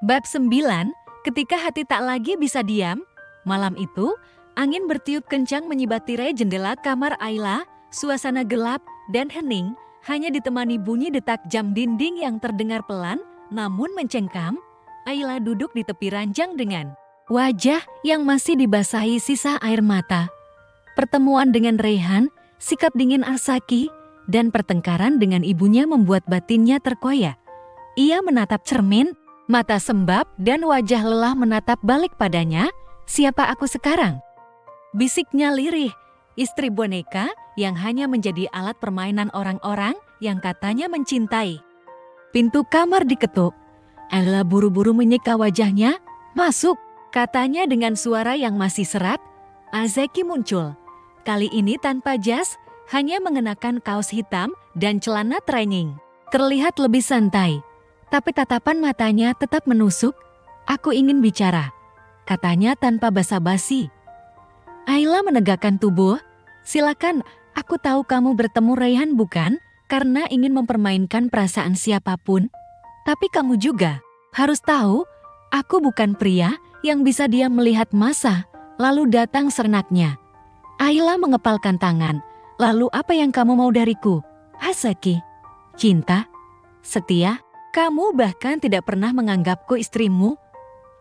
Bab 9, ketika hati tak lagi bisa diam, malam itu, angin bertiup kencang menyibat tirai jendela kamar Ayla, suasana gelap dan hening, hanya ditemani bunyi detak jam dinding yang terdengar pelan, namun mencengkam. Ayla duduk di tepi ranjang dengan wajah yang masih dibasahi sisa air mata. Pertemuan dengan Reyhan, sikap dingin Arsaki, dan pertengkaran dengan ibunya membuat batinnya terkoyak. Ia menatap cermin, mata sembab dan wajah lelah menatap balik padanya. Siapa aku sekarang? Bisiknya lirih, istri boneka yang hanya menjadi alat permainan orang-orang yang katanya mencintai. Pintu kamar diketuk. Ayla buru-buru menyeka wajahnya. Masuk, katanya dengan suara yang masih serak. Azeki muncul. Kali ini tanpa jas, hanya mengenakan kaos hitam dan celana training. Terlihat lebih santai. Tapi tatapan matanya tetap menusuk. Aku ingin bicara, katanya tanpa basa-basi. Ayla menegakkan tubuh. Silakan, aku tahu kamu bertemu Reyhan bukan karena ingin mempermainkan perasaan siapapun. Tapi kamu juga harus tahu, aku bukan pria yang bisa diam melihat masa lalu datang sernaknya. Ayla mengepalkan tangan. Lalu apa yang kamu mau dariku? Haseki, cinta, setia. Kamu bahkan tidak pernah menganggapku istrimu.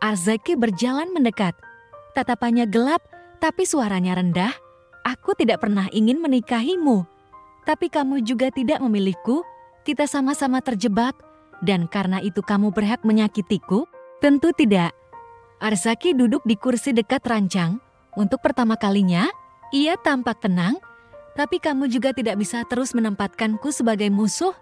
Arzaki berjalan mendekat. Tatapannya gelap, tapi suaranya rendah. Aku tidak pernah ingin menikahimu. Tapi kamu juga tidak memilihku. Kita sama-sama terjebak. Dan karena itu kamu berhak menyakitiku? Tentu tidak. Arzaki duduk di kursi dekat ranjang. Untuk pertama kalinya, ia tampak tenang. Tapi kamu juga tidak bisa terus menempatkanku sebagai musuh.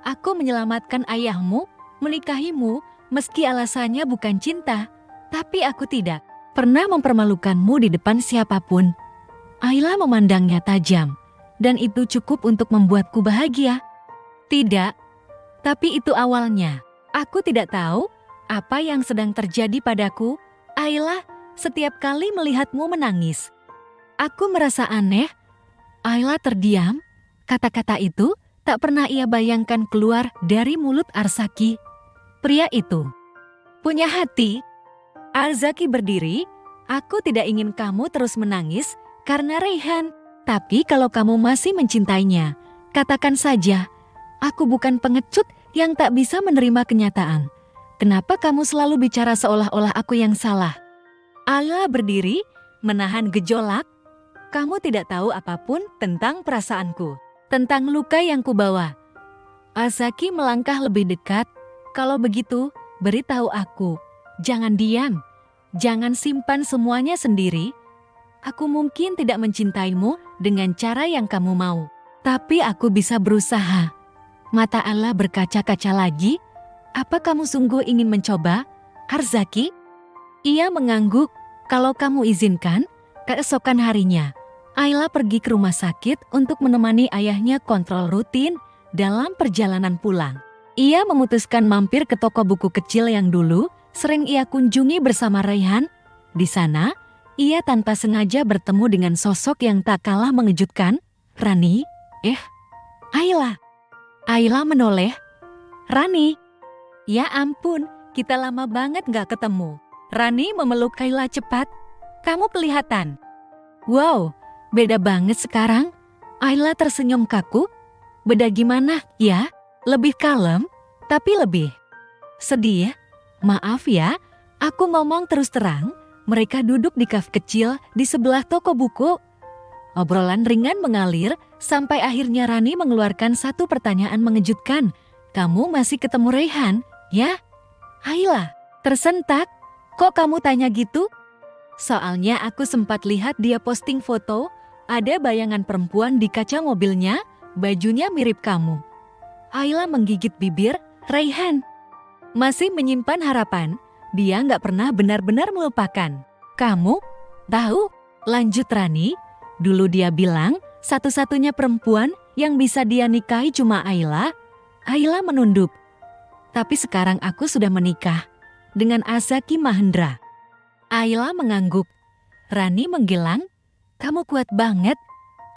Aku menyelamatkan ayahmu, menikahimu, meski alasannya bukan cinta. Tapi aku tidak pernah mempermalukanmu di depan siapapun. Ayla memandangnya tajam, dan itu cukup untuk membuatku bahagia. Tidak, tapi itu awalnya. Aku tidak tahu apa yang sedang terjadi padaku. Ayla, setiap kali melihatmu menangis, aku merasa aneh. Ayla terdiam. Kata-kata itu tak pernah ia bayangkan keluar dari mulut Arsaki. Pria itu punya hati. Arzaki berdiri. Aku tidak ingin kamu terus menangis karena Reyhan. Tapi kalau kamu masih mencintainya, katakan saja. Aku bukan pengecut yang tak bisa menerima kenyataan. Kenapa kamu selalu bicara seolah-olah aku yang salah? Ayla berdiri, menahan gejolak. Kamu tidak tahu apapun tentang perasaanku. Tentang luka yang kubawa. Arzaki melangkah lebih dekat. Kalau begitu, beritahu aku. Jangan diam. Jangan simpan semuanya sendiri. Aku mungkin tidak mencintaimu dengan cara yang kamu mau. Tapi aku bisa berusaha. Mata Allah berkaca-kaca lagi. Apa kamu sungguh ingin mencoba, Arzaki? Ia mengangguk. Kalau kamu izinkan, keesokan harinya Ayla pergi ke rumah sakit untuk menemani ayahnya kontrol rutin dalam perjalanan pulang. Ia memutuskan mampir ke toko buku kecil yang dulu sering ia kunjungi bersama Reyhan. Di sana, ia tanpa sengaja bertemu dengan sosok yang tak kalah mengejutkan. Rani, Ayla. Ayla menoleh. Rani. Ya ampun, kita lama banget gak ketemu. Rani memeluk Ayla cepat. Kamu kelihatan. Wow. Beda banget sekarang. Ayla tersenyum kaku. Beda gimana ya? Lebih kalem, tapi lebih sedih. Maaf ya, aku ngomong terus terang. Mereka duduk di kaf kecil di sebelah toko buku. Obrolan ringan mengalir sampai akhirnya Rani mengeluarkan satu pertanyaan mengejutkan. Kamu masih ketemu Reyhan, ya? Ayla tersentak. Kok kamu tanya gitu? Soalnya aku sempat lihat dia posting foto. Ada bayangan perempuan di kaca mobilnya, bajunya mirip kamu. Ayla menggigit bibir. Reyhan masih menyimpan harapan. Dia nggak pernah benar-benar melupakan. Kamu tahu? Lanjut Rani. Dulu dia bilang satu-satunya perempuan yang bisa dia nikahi cuma Ayla. Ayla menunduk. Tapi sekarang aku sudah menikah dengan Azaki Mahendra. Ayla mengangguk. Rani menggilang. Kamu kuat banget.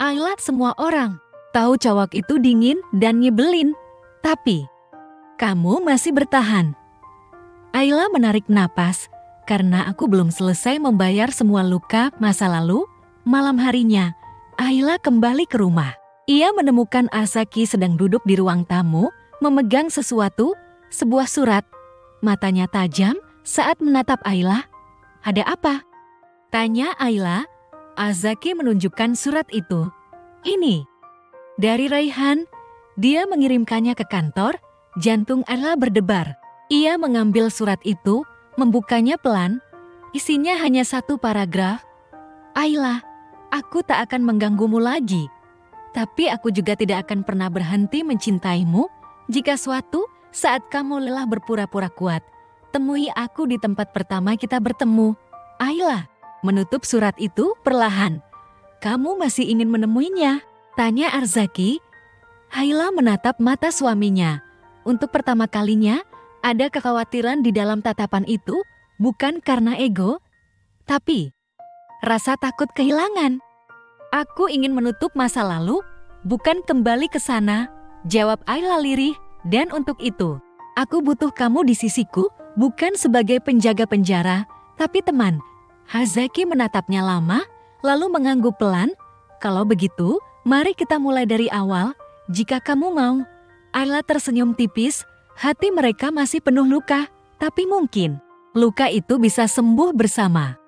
Ayla, semua orang tahu cowok itu dingin dan nyebelin. Tapi kamu masih bertahan. Ayla menarik napas, karena aku belum selesai membayar semua luka masa lalu. Malam harinya, Ayla kembali ke rumah. Ia menemukan Azaki sedang duduk di ruang tamu, memegang sesuatu, sebuah surat. Matanya tajam saat menatap Ayla. "Ada apa?" tanya Ayla. Azaki menunjukkan surat itu. "Ini dari Raihan." Dia mengirimkannya ke kantor. Jantung Ayla berdebar. Ia mengambil surat itu, membukanya pelan. Isinya hanya satu paragraf. "Ayla, aku tak akan mengganggumu lagi. Tapi aku juga tidak akan pernah berhenti mencintaimu. Jika suatu saat kamu lelah berpura-pura kuat, temui aku di tempat pertama kita bertemu." Ayla menutup surat itu perlahan. "Kamu masih ingin menemuinya?" tanya Arzaki. Ayla menatap mata suaminya. Untuk pertama kalinya, ada kekhawatiran di dalam tatapan itu, bukan karena ego, tapi rasa takut kehilangan. "Aku ingin menutup masa lalu, bukan kembali ke sana," jawab Ayla lirih. "Dan untuk itu, aku butuh kamu di sisiku, bukan sebagai penjaga penjara, tapi teman." Azaki menatapnya lama, lalu mengangguk pelan. "Kalau begitu, mari kita mulai dari awal, jika kamu mau." Ayla tersenyum tipis. Hati mereka masih penuh luka, tapi mungkin luka itu bisa sembuh bersama.